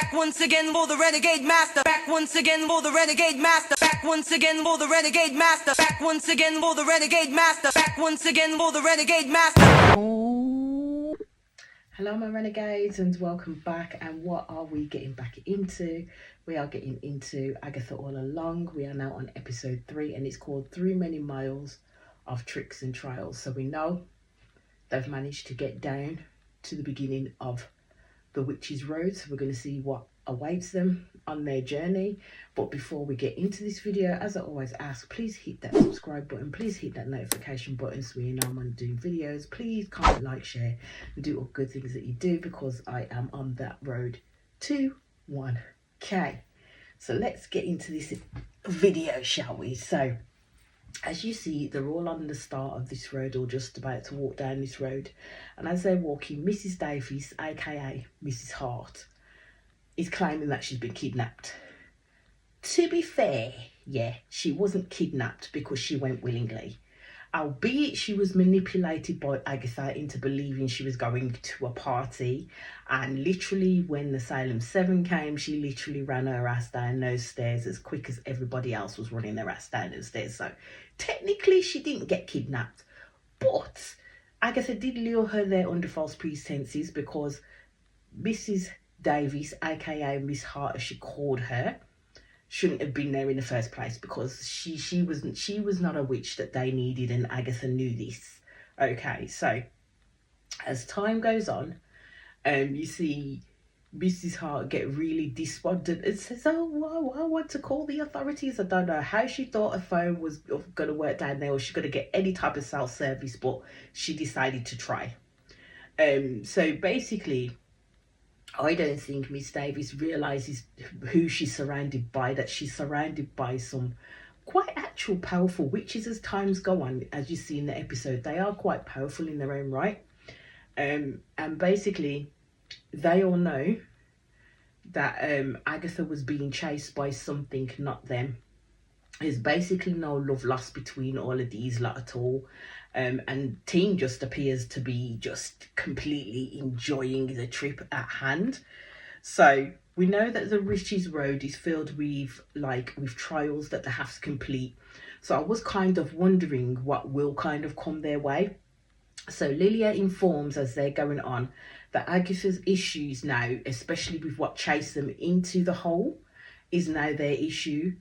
Back once again for the renegade master. Back once again for the renegade master. Back once again for the renegade master. Back once again for the renegade master. Back once again for the renegade master. Hello my renegades and welcome back. And what are we getting back into? We are getting into Agatha All Along. We are now on episode 3 and it's called Through Many Miles of Tricks and Trials. So we know they've managed to get down to the beginning of the Witch's Road. So we're going to see what awaits them on their journey. But before we get into this video, as I always ask, please hit that subscribe button, please hit that notification button so you know I'm doing videos. Please comment, like, share and do all good things that you do, because I am on that road to 1k. So let's get into this video, shall we? So as you see, they're all on the start of this road or just about to walk down this road, and as they're walking, Mrs. Davies, aka Mrs. Hart, is claiming that she's been kidnapped. To be fair, yeah, she wasn't kidnapped because she went willingly, albeit she was manipulated by Agatha into believing she was going to a party, and literally when the Salem 7 came, she literally ran her ass down those stairs as quick as everybody else was running their ass down those stairs. So technically she didn't get kidnapped, but Agatha did lure her there under false pretenses, because Mrs. Davies, aka Miss Hart as she called her, shouldn't have been there in the first place, because she was not a witch that they needed, and Agatha knew this. Okay, so as time goes on, you see Mrs. Hart get really despondent and says, oh, I want to call the authorities. I don't know how she thought a phone was going to work down there, or she's going to get any type of self-service, but she decided to try. So basically, I don't think Miss Davies realises who she's surrounded by, that she's surrounded by some quite actual powerful witches as times go on. As you see in the episode, they are quite powerful in their own right. And basically, they all know that Agatha was being chased by something, not them. There's basically no love lost between all of these lot at all. And Team just appears to be just completely enjoying the trip at hand. So we know that the Witch's Road is filled with trials that they have to complete. So I was kind of wondering what will kind of come their way. So Lilia informs as they're going on that Agatha's issues now, especially with what chased them into the hole, is now their issue.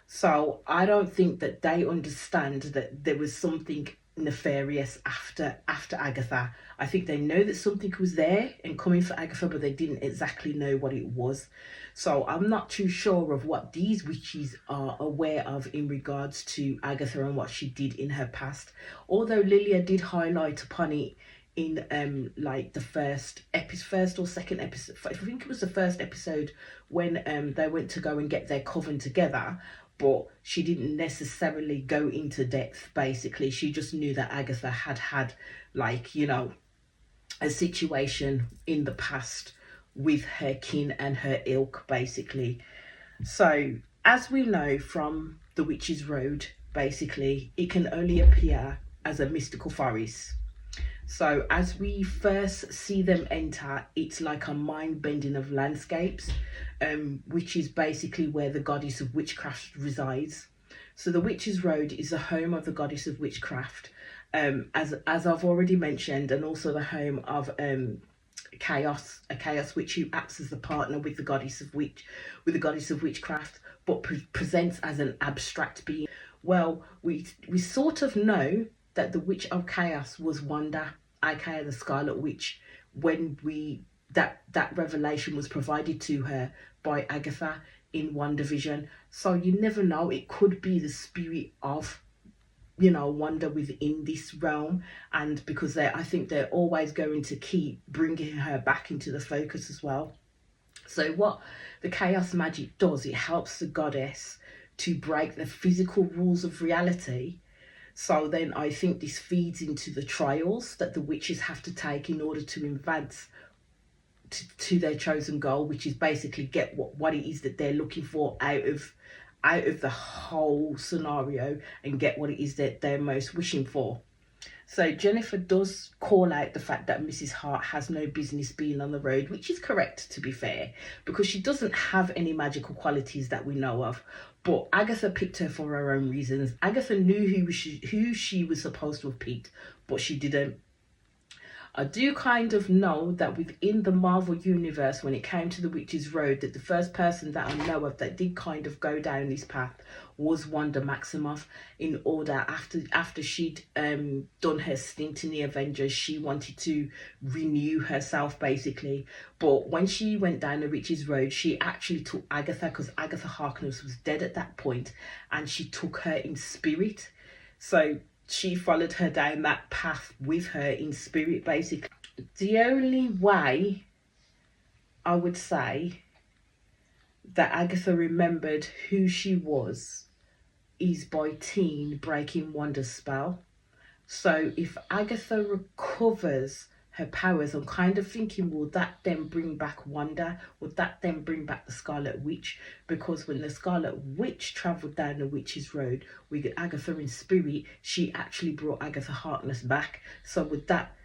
So I don't think that they understand that there was something nefarious after Agatha. I think they know that something was there and coming for Agatha, but they didn't exactly know what it was. So I'm not too sure of what these witches are aware of in regards to Agatha and what she did in her past. Although Lilia did highlight upon it in the first or second episode, I think it was the first episode, when they went to go and get their coven together. But she didn't necessarily go into depth. Basically, she just knew that Agatha had a situation in the past with her kin and her ilk, basically. So as we know from the Witch's Road, basically it can only appear as a mystical forest. So as we first see them enter, it's like a mind-bending of landscapes, which is basically where the goddess of witchcraft resides. So the Witch's Road is the home of the goddess of witchcraft, as I've already mentioned, and also the home of Chaos, a chaos witch who acts as the partner with the goddess of witchcraft, but presents as an abstract being. Well, we sort of know that the Witch of Chaos was Wanda, aka the Scarlet Witch, when that revelation was provided to her by Agatha in WandaVision. So you never know, it could be the spirit of Wanda within this realm, and because I think they're always going to keep bringing her back into the focus as well. So what the chaos magic does, it helps the goddess to break the physical rules of reality. So then I think this feeds into the trials that the witches have to take in order to advance to their chosen goal, which is basically get what it is that they're looking for out of the whole scenario, and get what it is that they're most wishing for. So Jennifer does call out the fact that Mrs. Hart has no business being on the road, which is correct, to be fair, because she doesn't have any magical qualities that we know of. But Agatha picked her for her own reasons. Agatha knew who she was supposed to have picked, but she didn't. I do kind of know that within the Marvel universe, when it came to the Witch's Road, that the first person that I know of that did kind of go down this path was Wanda Maximoff. In order, after she'd done her stint in the Avengers, she wanted to renew herself basically. But when she went down the Witch's Road, she actually took Agatha, because Agatha Harkness was dead at that point, and she took her in spirit. So she followed her down that path with her in spirit, basically. The only way I would say that Agatha remembered who she was is by Teen breaking Wanda's spell. So if Agatha recovers her powers, I'm kind of thinking, will that then bring back Wanda? Would that then bring back the Scarlet Witch? Because when the Scarlet Witch travelled down the Witch's Road with Agatha in spirit, she actually brought Agatha Harkness back. So would that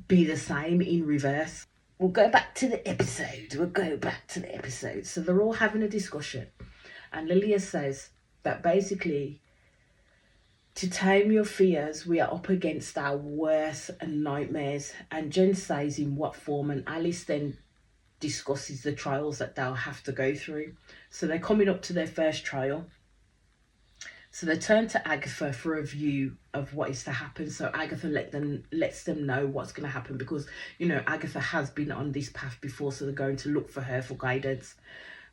be the same in reverse? We'll go back to the episode. So they're all having a discussion. And Lilia says that basically, to tame your fears, we are up against our worst nightmares. And Jen says in what form, and Alice then discusses the trials that they'll have to go through. So they're coming up to their first trial. So they turn to Agatha for a view of what is to happen. So Agatha lets them know what's going to happen, because, you know, Agatha has been on this path before, so they're going to look for her for guidance.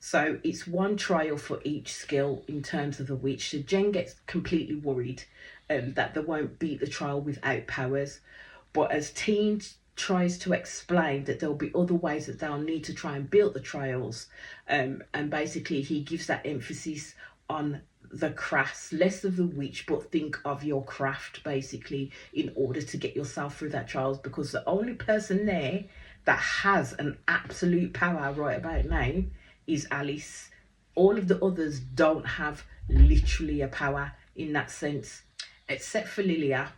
So it's one trial for each skill in terms of the witch. So Jen gets completely worried that they won't beat the trial without powers. But as Teen tries to explain that there'll be other ways that they'll need to try and build the trials, and basically he gives that emphasis on the crafts, less of the witch, but think of your craft basically in order to get yourself through that trials, because the only person there that has an absolute power right about now is Alice. All of the others don't have literally a power in that sense, except for Lilia,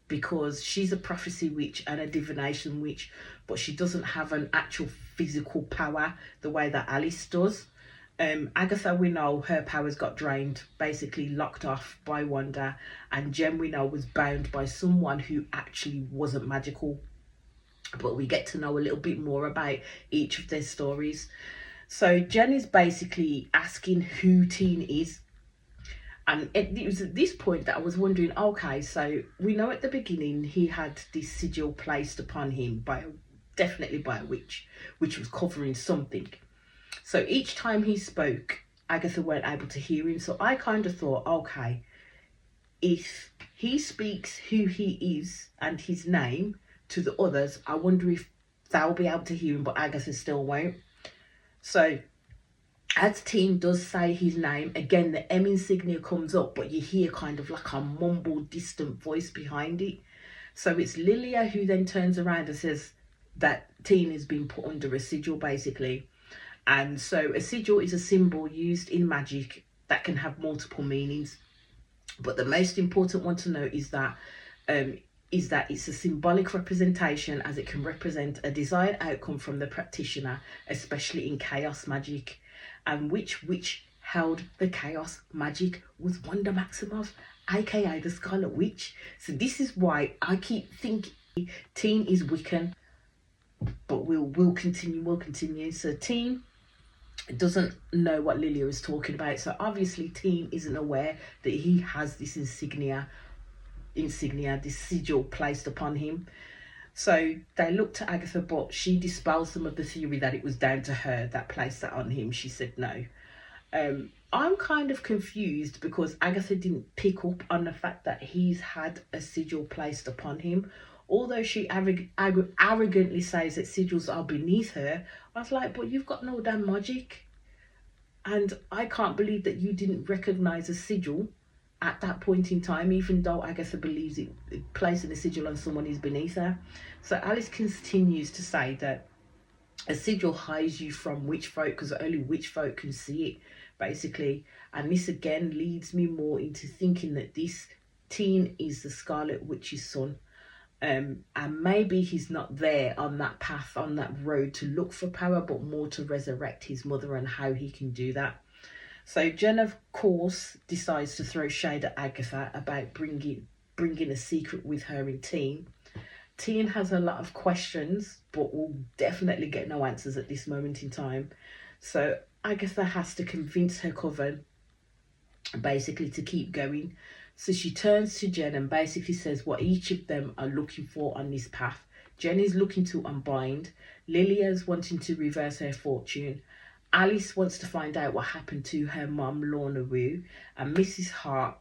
because she's a prophecy witch and a divination witch, but she doesn't have an actual physical power the way that Alice does. Agatha, we know her powers got drained, basically locked off by Wanda, and Jen, we know, was bound by someone who actually wasn't magical. But we get to know a little bit more about each of their stories. So Jen is basically asking who Teen is. And it was at this point that I was wondering, okay, so we know at the beginning he had this sigil placed upon him definitely by a witch, which was covering something. So each time he spoke, Agatha weren't able to hear him. So I kind of thought, okay, if he speaks who he is and his name to the others, I wonder if they'll be able to hear him, but Agatha still won't. So as Teen does say his name, again, the M insignia comes up, but you hear kind of like a mumbled, distant voice behind it. So it's Lilia who then turns around and says that Teen has been put under a sigil, basically. And so a sigil is a symbol used in magic that can have multiple meanings. But the most important one to note is that it's a symbolic representation, as it can represent a desired outcome from the practitioner, especially in chaos magic. And which witch held the chaos magic was Wanda Maximoff, aka the Scarlet Witch. So this is why I keep thinking Teen is Wiccan. But we'll continue. So Teen doesn't know what Lilia is talking about. So obviously Teen isn't aware that he has this insignia, this sigil placed upon him. So they look to Agatha, but she dispels some of the theory that it was down to her that placed that on him. She said no. I'm kind of confused because Agatha didn't pick up on the fact that he's had a sigil placed upon him. Although she arrogantly says that sigils are beneath her, I was like, but you've got no damn magic. And I can't believe that you didn't recognise a sigil at that point in time, even though Agatha believes it placing a sigil on someone is beneath her. So Alice continues to say that a sigil hides you from witch folk because only witch folk can see it, basically. And this again leads me more into thinking that this Teen is the Scarlet Witch's son. And maybe he's not there on that path, on that road to look for power, but more to resurrect his mother and how he can do that. So Jen, of course, decides to throw shade at Agatha about bringing a secret with her in Teen. Teen has a lot of questions, but will definitely get no answers at this moment in time. So Agatha has to convince her coven basically to keep going. So she turns to Jen and basically says what each of them are looking for on this path. Jen is looking to unbind. Lilia's wanting to reverse her fortune. Alice wants to find out what happened to her mum, Lorna Wu. And Mrs. Hart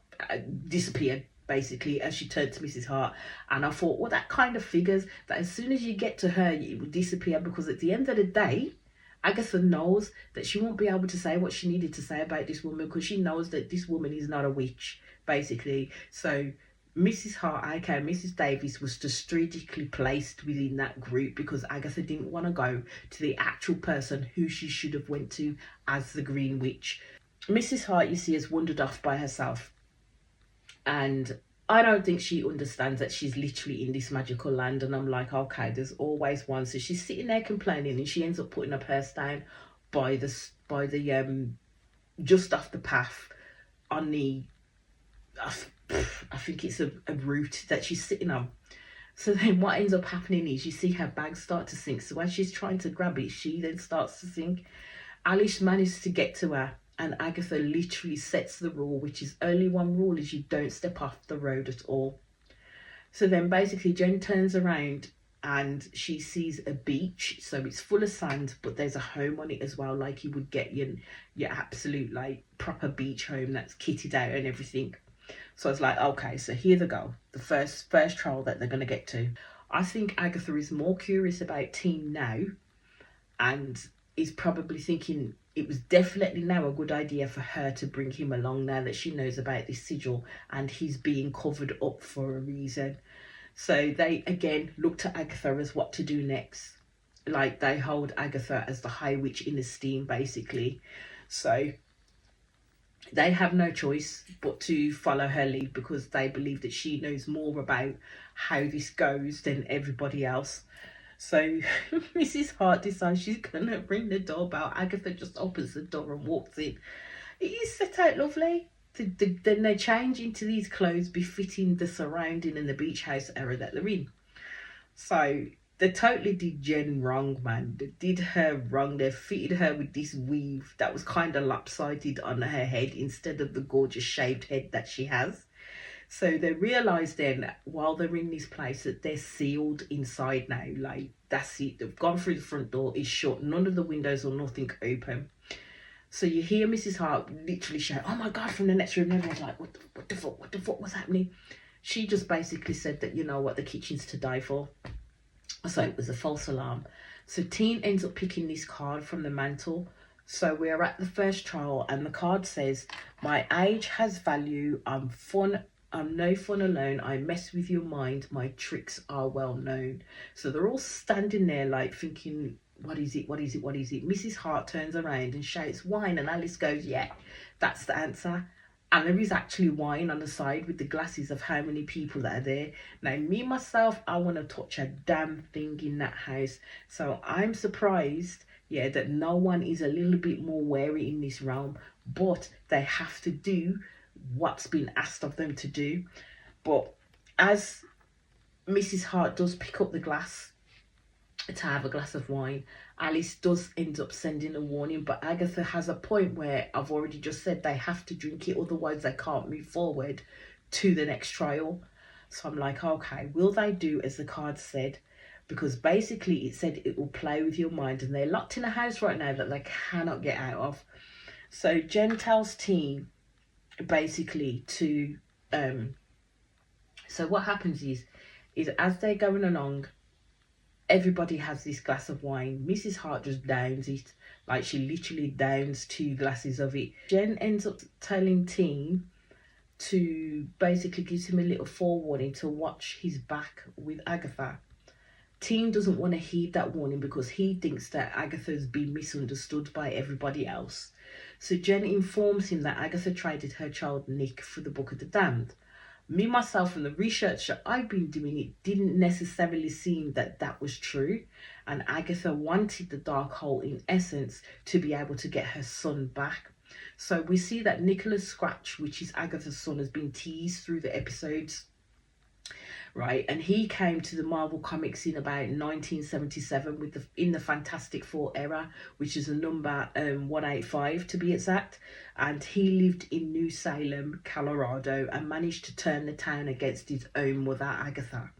disappeared, basically, as she turned to Mrs. Hart. And I thought, well, that kind of figures that as soon as you get to her, it will disappear, because at the end of the day, Agatha knows that she won't be able to say what she needed to say about this woman, because she knows that this woman is not a witch, basically. So Mrs. Hart, aka Mrs. Davis, was strategically placed within that group because Agatha didn't want to go to the actual person who she should have went to as the Green Witch. Mrs. Hart, you see, has wandered off by herself, and I don't think she understands that she's literally in this magical land. And I'm like, okay, there's always one. So she's sitting there complaining, and she ends up putting her purse down by the just off the path on the, I think it's a route that she's sitting on. So then what ends up happening is you see her bag start to sink. So as she's trying to grab it, she then starts to sink. Alice manages to get to her, and Agatha literally sets the rule, which is only one rule, is you don't step off the road at all. So then basically Jen turns around and she sees a beach. So it's full of sand, but there's a home on it as well, like you would get your absolute like proper beach home that's kitted out and everything. So I was like, okay, so here they go. The first trial that they're going to get to. I think Agatha is more curious about Teen now, and is probably thinking it was definitely now a good idea for her to bring him along now that she knows about this sigil and he's being covered up for a reason. So they again look to Agatha as what to do next. Like they hold Agatha as the High Witch in esteem, basically. So they have no choice but to follow her lead because they believe that she knows more about how this goes than everybody else. So Mrs. Hart decides she's going to ring the doorbell. Agatha just opens the door and walks in. It is set out lovely. Then they change into these clothes befitting the surrounding and the beach house era that they're in. So they totally did Jen wrong, man. They did her wrong. They fitted her with this weave that was kind of lopsided on her head instead of the gorgeous shaved head that she has. So they realise then, while they're in this place, that they're sealed inside now. Like, that's it. They've gone through the front door. It's shut. None of the windows or nothing open. So you hear Mrs. Hart literally shout, "Oh my God," from the next room. Everyone's like, what the fuck was happening? She just basically said that, you know what, the kitchen's to die for. So it was a false alarm. So Teen ends up picking this card from the mantle. So we're at the first trial and the card says, "My age has value. I'm no fun alone. I mess with your mind. My tricks are well known." So they're all standing there like thinking, what is it? Mrs. Hart turns around and shouts, "Wine," and Alice goes, "Yeah, that's the answer." And there is actually wine on the side with the glasses of how many people that are there. Now, me, myself, I want to touch a damn thing in that house. So I'm surprised, yeah, that no one is a little bit more wary in this realm. But they have to do what's been asked of them to do. But as Mrs. Hart does pick up the glass to have a glass of wine, Alice does end up sending a warning, but Agatha has a point where I've already just said they have to drink it, otherwise they can't move forward to the next trial. So I'm like, okay, will they do as the card said? Because basically it said it will play with your mind, and they're locked in a house right now that they cannot get out of. So Jen tells Teen basically to so what happens is as they're going along, everybody has this glass of wine. Mrs. Hart just downs it, like she literally downs 2 glasses of it. Jen ends up telling Teen to basically give him a little forewarning to watch his back with Agatha. Teen doesn't want to heed that warning because he thinks that Agatha's been misunderstood by everybody else. So Jen informs him that Agatha traded her child Nick for the Book of the Damned. Me, myself, and the research that I've been doing, it didn't necessarily seem that that was true. And Agatha wanted the dark hole, in essence, to be able to get her son back. So we see that Nicholas Scratch, which is Agatha's son, has been teased through the episodes, right? And he came to the Marvel Comics in about 1977 with in the Fantastic Four era, which is a number 185 to be exact. And he lived in New Salem, Colorado, and managed to turn the town against his own mother, Agatha.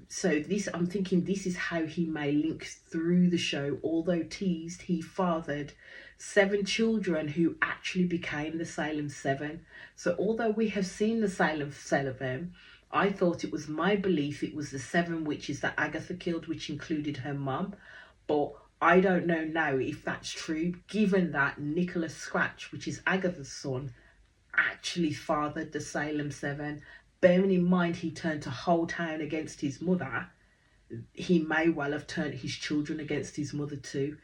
So this, I'm thinking this is how he may link through the show. Although teased, he fathered 7 children who actually became the Salem 7. So although we have seen the Salem 7, I thought it was my belief it was the 7 witches that Agatha killed, which included her mum. But I don't know now if that's true, given that Nicholas Scratch, which is Agatha's son, actually fathered the Salem 7. Bearing in mind he turned a whole town against his mother, he may well have turned his children against his mother too.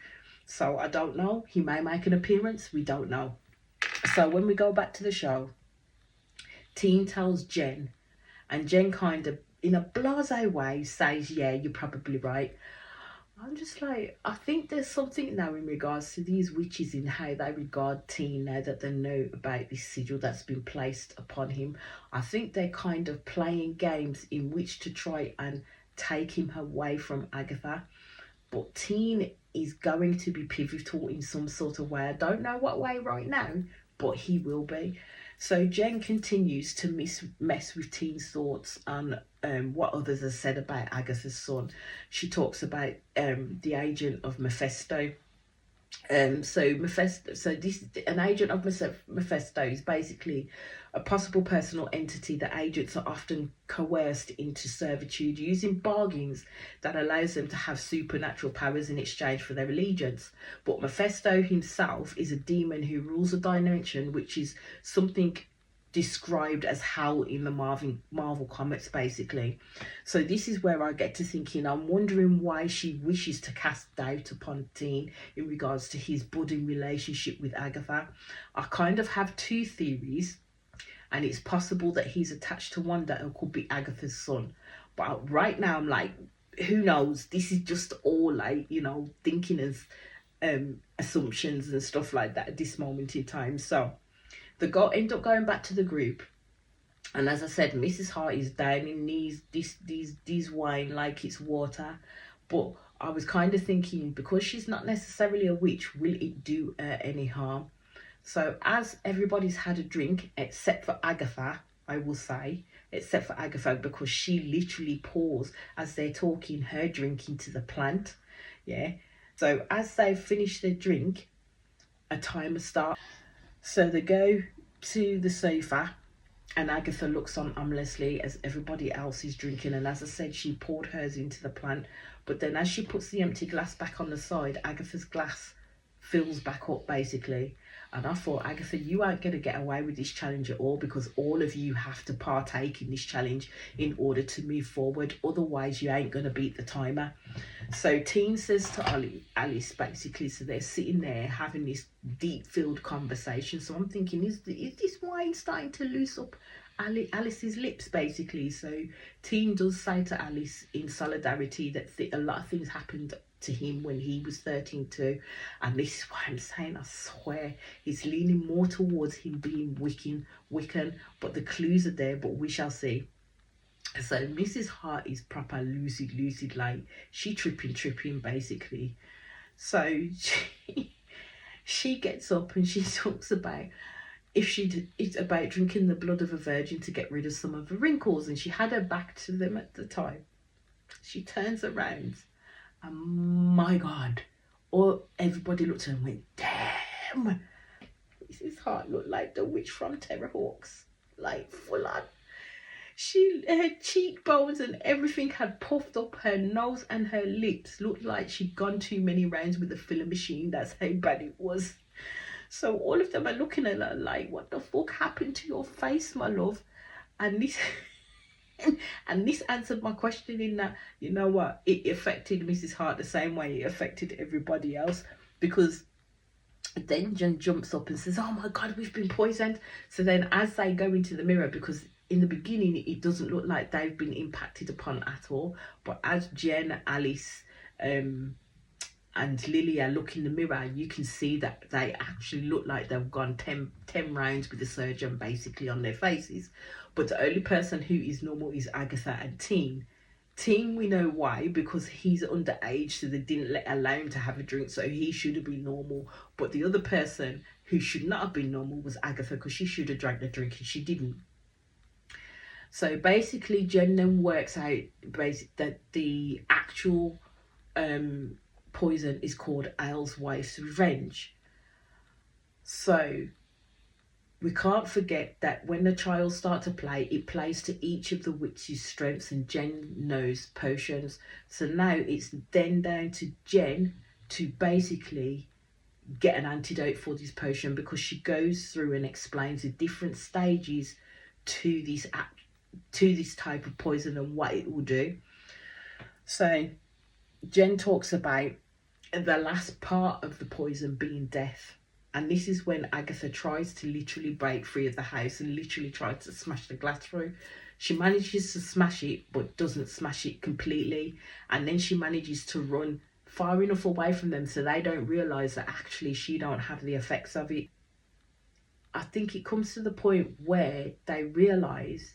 So I don't know. He may make an appearance. We don't know. So when we go back to the show, Teen tells Jen, and Jen kind of, in a blasé way, says, yeah, you're probably right. I'm just like, I think there's something now in regards to these witches in how they regard Teen now that they know about this sigil that's been placed upon him. I think they're kind of playing games in which to try and take him away from Agatha. But Teen is going to be pivotal in some sort of way. I don't know what way right now, but he will be. So Jen continues to mess with Teen's thoughts on what others have said about Agatha's son. She talks about the agent of Mephisto. So this, an agent of Mephisto is basically a possible personal entity that agents are often coerced into servitude using bargains that allows them to have supernatural powers in exchange for their allegiance. But Mephisto himself is a demon who rules a dimension which is something described as hell in the Marvel comics, basically. So this is where I get to thinking, I'm wondering why she wishes to cast doubt upon Teen in regards to his budding relationship with Agatha. I kind of have 2 theories, and it's possible that he's attached to one that could be Agatha's son. But right now I'm like, who knows? This is just all like, you know, thinking as assumptions and stuff like that at this moment in time. So they end up going back to the group, and as I said, Mrs. Hart is downing these wine like it's water. But I was kind of thinking, because she's not necessarily a witch, will it do any harm? So as everybody's had a drink, except for Agatha, I will say, except for Agatha, because she literally pours, as they're talking, her drink into the plant. Yeah. So as they finish their drink, a timer starts. So they go to the sofa, and Agatha looks on ominously as everybody else is drinking. And as I said, she poured hers into the plant. But then as she puts the empty glass back on the side, Agatha's glass fills back up, basically. And I thought, Agatha, you aren't going to get away with this challenge at all, because all of you have to partake in this challenge in order to move forward. Otherwise, you ain't going to beat the timer. So Teen says to Alice, basically, so they're sitting there having this deep-filled conversation. So I'm thinking, is this wine starting to loose up Alice's lips, basically? So Teen does say to Alice in solidarity that a lot of things happened to him when he was 13 too, and this is why I'm saying, I swear he's leaning more towards him being Wiccan, but the clues are there, but we shall see. So Mrs. Hart is proper lucid, like she tripping basically. So she gets up and she talks about it's about drinking the blood of a virgin to get rid of some of the wrinkles, and she had her back to them at the time. She turns around, and my God, everybody looked at her and went, damn, Mrs. Hart looked like the witch from Terrorhawks, like full on. Her cheekbones and everything had puffed up. Her nose and her lips looked like she'd gone too many rounds with the filler machine. That's how bad it was. So all of them are looking at her like, what the fuck happened to your face, my love? And this and this answered my question in that, you know what, it affected Mrs. Hart the same way it affected everybody else, because then Jen jumps up and says, oh my God, we've been poisoned. So then as they go into the mirror, because in the beginning, it doesn't look like they've been impacted upon at all. But as Jen, Alice, and Lilia look in the mirror, you can see that they actually look like they've gone 10 rounds with the surgeon basically on their faces. But the only person who is normal is Agatha and Teen. Teen, we know why, because he's underage, so they didn't allow him to have a drink, so he should have been normal. But the other person who should not have been normal was Agatha, because she should have drank the drink and she didn't. So basically, Jen then works out that the actual poison is called Ale's Wife's Revenge. So we can't forget that when the trials start to play, it plays to each of the witches' strengths, and Jen knows potions. So now it's then down to Jen to basically get an antidote for this potion, because she goes through and explains the different stages to this type of poison and what it will do. So Jen talks about the last part of the poison being death. And this is when Agatha tries to literally break free of the house and literally tries to smash the glass through. She manages to smash it, but doesn't smash it completely. And then she manages to run far enough away from them so they don't realise that actually she don't have the effects of it. I think it comes to the point where they realise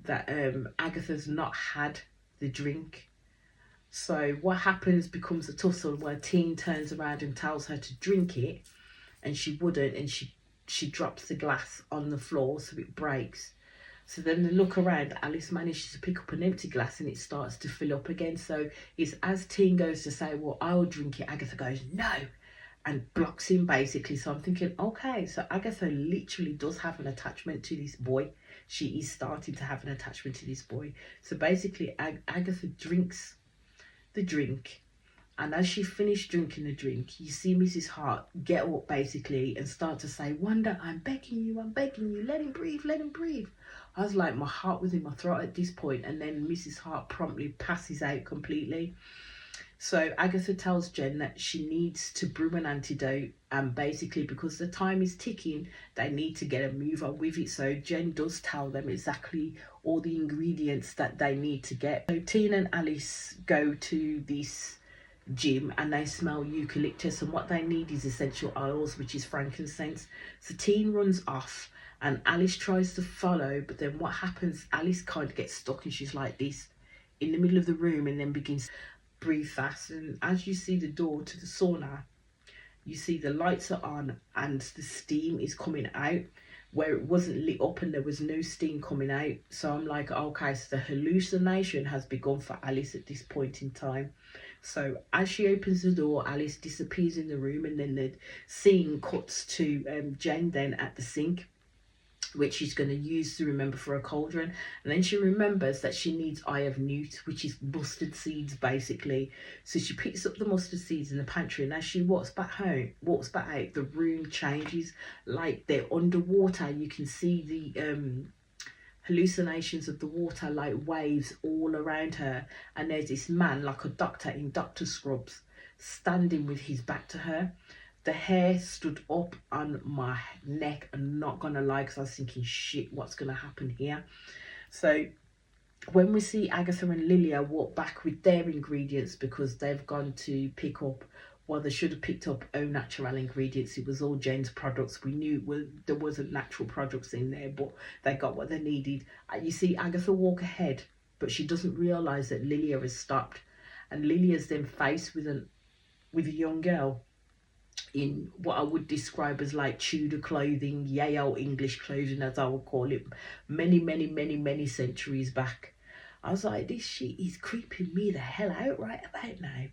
that Agatha's not had the drink. So what happens becomes a tussle where Teen turns around and tells her to drink it, and she wouldn't, and she drops the glass on the floor so it breaks. So then they look around, Alice manages to pick up an empty glass and it starts to fill up again. So it's as Teen goes to say, well, I'll drink it, Agatha goes, no, and blocks him basically. So I'm thinking, okay, so Agatha literally does have an attachment to this boy. She is starting to have an attachment to this boy. So basically Agatha drinks the drink, and as she finished drinking the drink, you see Mrs. Hart get up basically and start to say, Wanda, I'm begging you, let him breathe, let him breathe. I was like, my heart was in my throat at this point, and then Mrs. Hart promptly passes out completely. So Agatha tells Jen that she needs to brew an antidote, and basically because the time is ticking, they need to get a move on with it. So Jen does tell them exactly all the ingredients that they need to get. So Tina and Alice go to this gym and they smell eucalyptus, and what they need is essential oils, which is frankincense. So Teen runs off and Alice tries to follow, but then what happens, Alice kind of gets stuck and she's like this in the middle of the room and then begins breathe fast. And as you see the door to the sauna, you see the lights are on and the steam is coming out where it wasn't lit up and there was no steam coming out. So I'm like, okay, so the hallucination has begun for Alice at this point in time. So as she opens the door, Alice disappears in the room, and then the scene cuts to Jen then at the sink, which she's going to use to remember for a cauldron. And then she remembers that she needs eye of newt, which is mustard seeds basically. So she picks up the mustard seeds in the pantry, and as she walks back out, the room changes, like they're underwater. You can see the hallucinations of the water like waves all around her, and there's this man like a doctor in doctor scrubs standing with his back to her. The hair stood up on my neck, and not gonna lie, because I was thinking, shit, what's gonna happen here? So when we see Agatha and Lilia walk back with their ingredients, because they've gone to pick up, well, they should have picked up au natural ingredients. It was all Jen's products. We knew there wasn't natural products in there, but they got what they needed. You see Agatha walk ahead, but she doesn't realise that Lilia has stopped, and Lilia's then faced with a young girl in what I would describe as like Tudor clothing, Yale English clothing, as I would call it, many centuries back. I was like, this shit is creeping me the hell out right about now.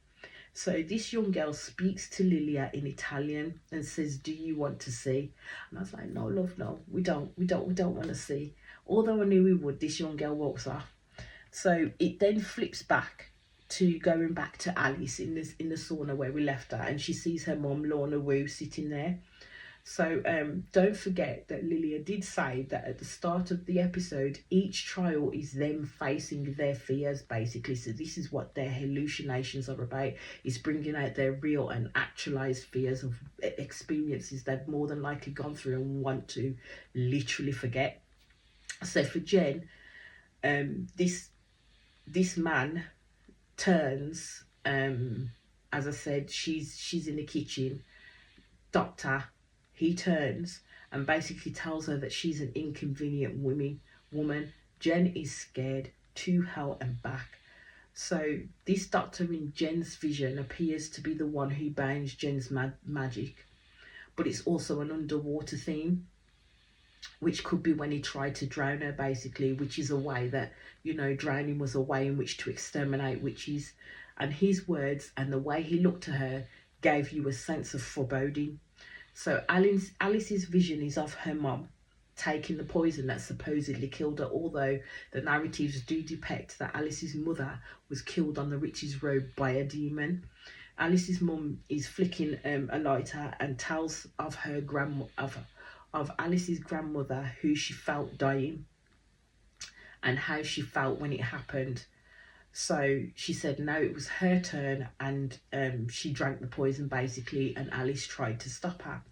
So this young girl speaks to Lilia in Italian and says, do you want to see? And I was like, no, love, no, we don't want to see. Although I knew we would, this young girl walks off. So it then flips back to going back to Alice in the sauna where we left her, and she sees her mum, Lorna Wu, sitting there. So don't forget that Lilia did say that at the start of the episode, each trial is them facing their fears basically. So this is what their hallucinations are about, is bringing out their real and actualized fears of experiences they've more than likely gone through and want to literally forget. So for Jen, this man turns, as I said, she's in the kitchen. Doctor, he turns and basically tells her that she's an inconvenient woman. Jen is scared to hell and back. So this doctor in Jen's vision appears to be the one who binds Jen's magic, but it's also an underwater theme, which could be when he tried to drown her, basically, which is a way that, drowning was a way in which to exterminate witches. And his words and the way he looked at her gave you a sense of foreboding. So Alice's vision is of her mom taking the poison that supposedly killed her, although the narratives do depict that Alice's mother was killed on the witch's road by a demon. Alice's mum is flicking a lighter and tells of her of Alice's grandmother, who she felt dying and how she felt when it happened. So she said now it was her turn, and she drank the poison basically, and Alice tried to stop her.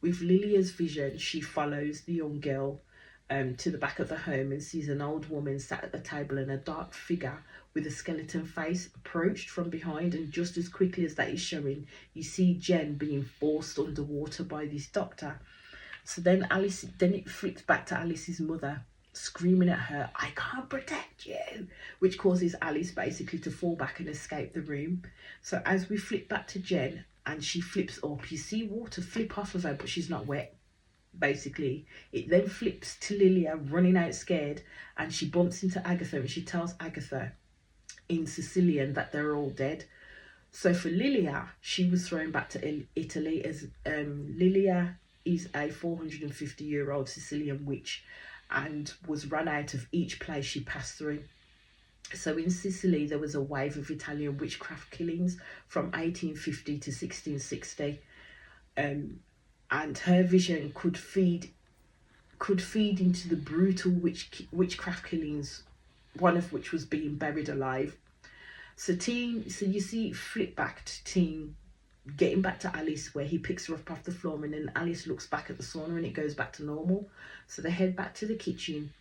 With Lilia's vision, she follows the young girl to the back of the home and sees an old woman sat at the table, and a dark figure with a skeleton face approached from behind. And just as quickly as that is showing, you see Jen being forced underwater by this doctor. So then it flips back to Alice's mother screaming at her, "I can't protect you," which causes Alice basically to fall back and escape the room. So as we flip back to Jen and she flips up, you see water flip off of her, but she's not wet. Basically, it then flips to Lilia running out scared, and she bumps into Agatha, and she tells Agatha in Sicilian that they're all dead. So for Lilia, she was thrown back to Italy, as Lilia is a 450-year-old Sicilian witch and was run out of each place she passed through. So in Sicily, there was a wave of Italian witchcraft killings from 1850 to 1660. And her vision could feed into the brutal witchcraft killings, one of which was being buried alive. So you see flip back to Teen getting back to Alice, where he picks her up off the floor, and then Alice looks back at the sauna and it goes back to normal. So they head back to the kitchen,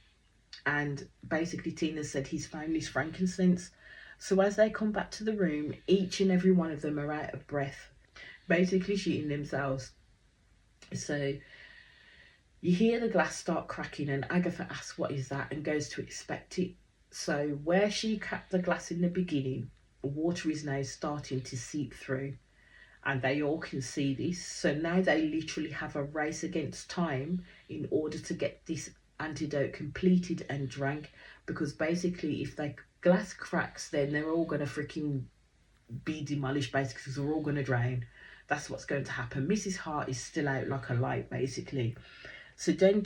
and basically Tina said he's found his frankincense. So as they come back to the room, each and every one of them are out of breath, basically shooting themselves. So you hear the glass start cracking, and Agatha asks what is that and goes to inspect it. So where she cracked the glass in the beginning, water is now starting to seep through, and they all can see this. So now they literally have a race against time in order to get this antidote completed and drank, because basically if the glass cracks, then they're all going to freaking be demolished, basically, because they're all going to drown. That's what's going to happen. Mrs. Hart is still out like a light, basically. So Jen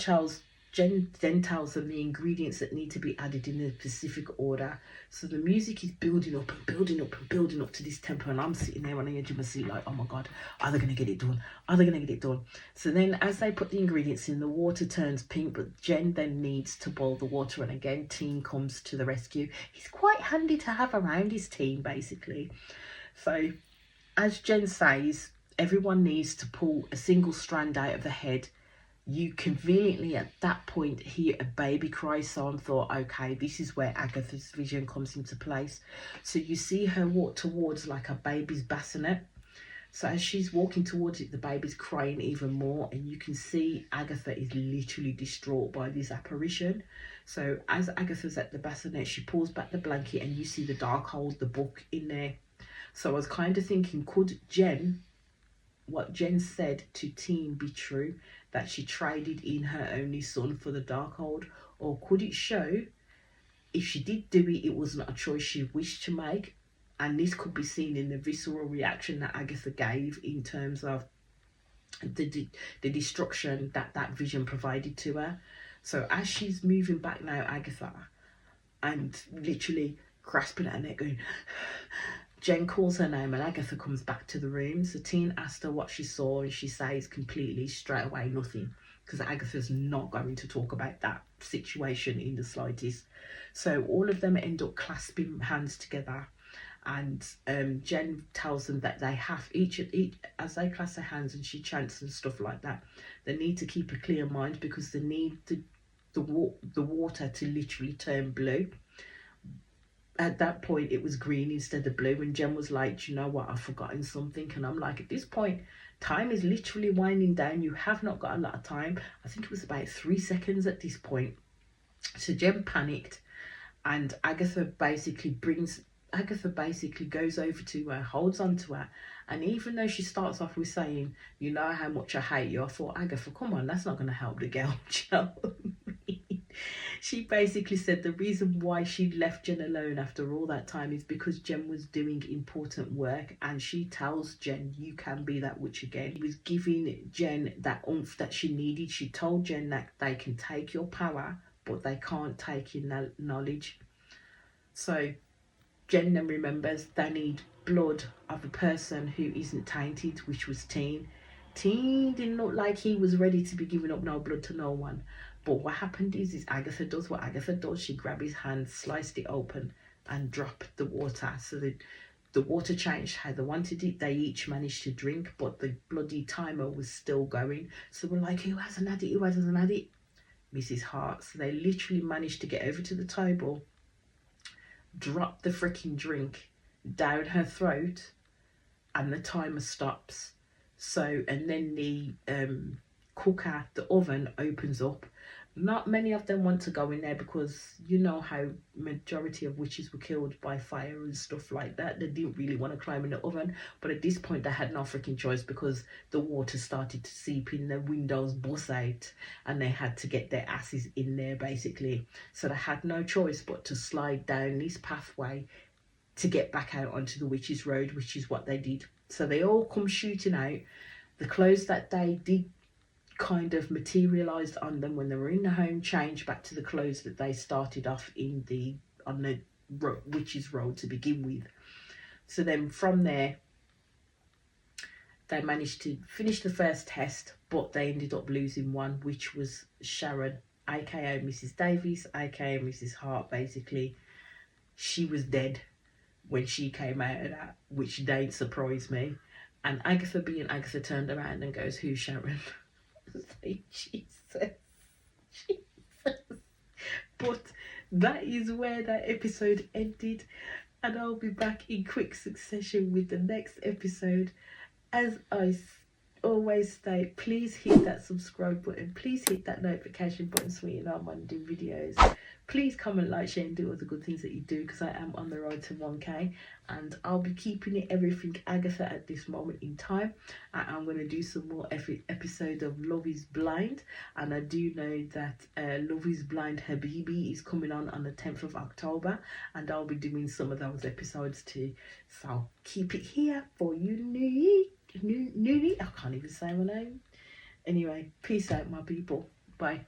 then tells them the ingredients that need to be added in a specific order. So the music is building up and building up and building up to this tempo, and I'm sitting there on the edge of my seat like, oh my God, are they going to get it done? Are they going to get it done? So then as they put the ingredients in, the water turns pink, but Jen then needs to boil the water, and again, Teen comes to the rescue. He's quite handy to have around his team, basically. So as Jen says, everyone needs to pull a single strand out of the head. You conveniently at that point hear a baby cry, so I thought, okay, this is where Agatha's vision comes into place. So you see her walk towards like a baby's bassinet. So as she's walking towards it, the baby's crying even more, and you can see Agatha is literally distraught by this apparition. So as Agatha's at the bassinet, she pulls back the blanket, and you see the Darkhold, the book in there. So I was kind of thinking, could what Jen said to Teen be true, that she traded in her only son for the Darkhold? Or could it show, if she did do it, it was not a choice she wished to make? And this could be seen in the visceral reaction that Agatha gave in terms of the destruction that vision provided to her. So as she's moving back now, Agatha, and literally grasping at her neck going, Jen calls her name, and Agatha comes back to the room. So Teen asked her what she saw, and she says completely straight away nothing, because Agatha's not going to talk about that situation in the slightest. So all of them end up clasping hands together, and Jen tells them that they have each as they clasp their hands and she chants and stuff like that, they need to keep a clear mind, because they need the water to literally turn blue. At that point it was green instead of blue, and Jen was like, do you know what, I've forgotten something. And I'm like, at this point time is literally winding down, you have not got a lot of time. I think it was about 3 seconds at this point. So Jen panicked, and Agatha basically goes over to her, holds on to her, and even though she starts off with saying, you know how much I hate you, I thought, Agatha, come on, that's not going to help the girl. Do you know what I mean? She basically said the reason why she left Jen alone after all that time is because Jen was doing important work, and she tells Jen, you can be that witch again. She was giving Jen that oomph that she needed. She told Jen that they can take your power, but they can't take your knowledge. So Jen then remembers they need blood of a person who isn't tainted, which was Teen. Teen didn't look like he was ready to be giving up no blood to no one. But what happened is Agatha does what Agatha does. She grabbed his hand, sliced it open, and dropped the water. So the water changed how they wanted it. They each managed to drink, but the bloody timer was still going. So we're like, who hasn't had it? Who hasn't had it? Mrs. Hart. So they literally managed to get over to the table, drop the freaking drink down her throat, and the timer stops. So, and then the cooker, the oven opens up. Not many of them want to go in there because you know how majority of witches were killed by fire and stuff like that. They didn't really want to climb in the oven, but at this point they had no freaking choice because the water started to seep in, the windows bust out, and they had to get their asses in there basically. So they had no choice but to slide down this pathway to get back out onto the witches' road, which is what they did. So they all come shooting out. The clothes that they did kind of materialized on them when they were in the home changed back to the clothes that they started off on the witches' road to begin with. So then from there they managed to finish the first test, but they ended up losing one, which was Sharon, aka Mrs. Davies, aka Mrs. Hart. Basically she was dead when she came out of that, which didn't surprise me. And Agatha, being Agatha, turned around and goes, who's Sharon? Like, Jesus. But that is where that episode ended, and I'll be back in quick succession with the next episode. As I always say, please hit that subscribe button, please hit that notification button so you know I'm on doing videos. Please comment, like, share and do all the good things that you do, because I am on the road to 1k, and I'll be keeping it everything Agatha at this moment in time. I'm going to do some more episode of Love is Blind, and I do know that Love is Blind Habibi is coming on the 10th of October, and I'll be doing some of those episodes too. So keep it here for you, new. I can't even say my name. Anyway, peace out, my people. Bye.